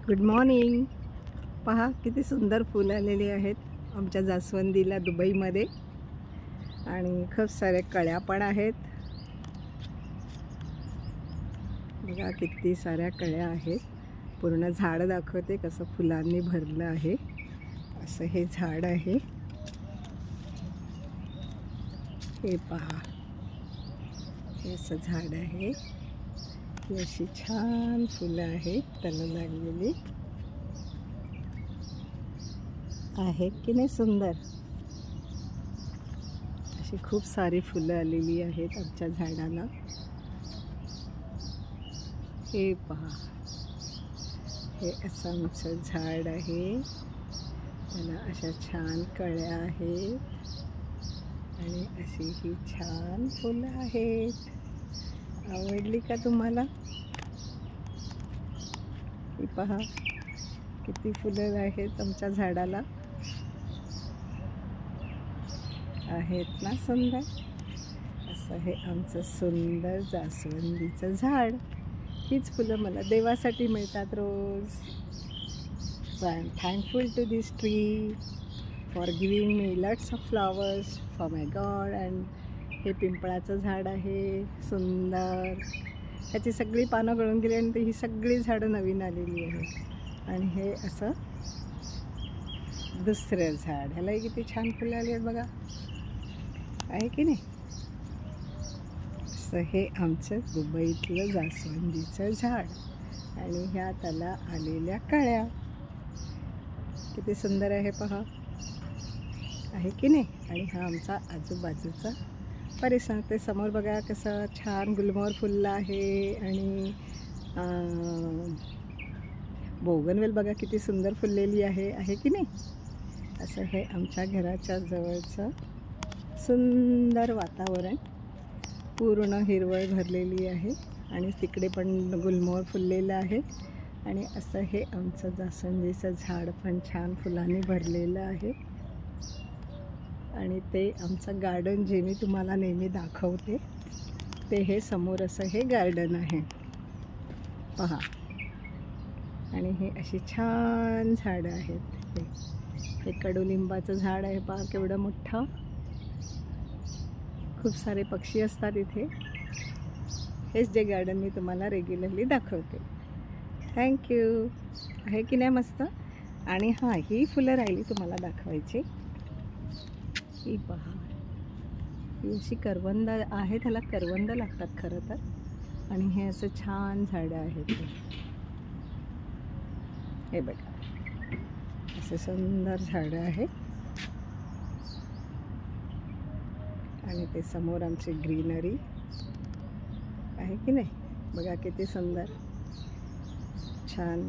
Good morning. पहा किती सुंदर फुलं आलेली आहेत आमच्या जास्वंदीला दुबईमध्ये, आणि खूप सारे कळ्या पण आहेत. बघा किती साऱ्या कळ्या आहेत. पूर्ण झाड दाखवते कसं फुलांनी भरलं आहे. असं हे झाड आहे. हे पहा, हे असं झाड आहे. ही अशी छान फुलं आहेत त्याला लागलेली आहेत की नाही सुंदर. अशी खूप सारी फुलं आलेली आहेत आमच्या झाडाला. हे पहा, हे असं आमचं झाड आहे. त्याला अशा छान कळ्या आहेत आणि अशी ही छान फुलं आहेत. आवडली का तुम्हाला? ही पहा किती फुलं आहेत आमच्या झाडाला. आहेत ना सुंदर. असं हे आमचं सुंदर जास्वंदीचं झाड. हीच फुलं मला देवासाठी मिळतात रोज. So I am thankful to this tree for giving me lots of flowers for my god. And हे पिंपळाचं झाड आहे सुंदर. ह्याची सगळी पानं गळून गेली आणि ही सगळी झाडं नवीन आलेली आहेत. आणि हे असं दुसरं झाड, ह्यालाही किती छान फुलं आली आहेत बघा, आहे की नाही. असं हे आमचं दुबईतलं जास्वंदीचं झाड. आणि ह्या त्याला आलेल्या कळ्या किती सुंदर आहे पहा, आहे की नाही. आणि हा आमचा आजूबाजूचा परिसर. ते समोर बघा कसं छान गुलमोहर फुललं आहे. आणि बोगनवेल बघा किती सुंदर फुललेली आहे, आहे की नाही. असं हे आमच्या घराच्या जवळचं सुंदर वातावरण. पूर्ण हिरवळ भरलेली आहे आणि तिकडे पण गुलमोहर फुललेलं आहे. आणि असं हे आमचं जास्वंदीचं झाड पण छान फुलांनी भरलेलं आहे. आणि ते आमचं गार्डन जे मी तुम्हाला नेहमी दाखवते ते हे समोर असं हे गार्डन आहे पहा. आणि हे अशी छान झाडं आहेत. हे कडुलिंबाचं झाड आहे पहा केवढं मोठं. खूप सारे पक्षी असतात इथे. हेच जे गार्डन मी तुम्हाला रेग्युलरली दाखवते. थँक्यू. आहे की नाही मस्त. आणि हां, ही फुलं राहिली तुम्हाला दाखवायची. ही पहा, ही अशी करवंद आहे. त्याला करवंद लागतात खरं तर. आणि हे असं छान झाडं आहेत. हे बघा असे सुंदर झाडं आहेत. आणि ते समोर आमची ग्रीनरी आहे की नाही. बघा किती सुंदर छान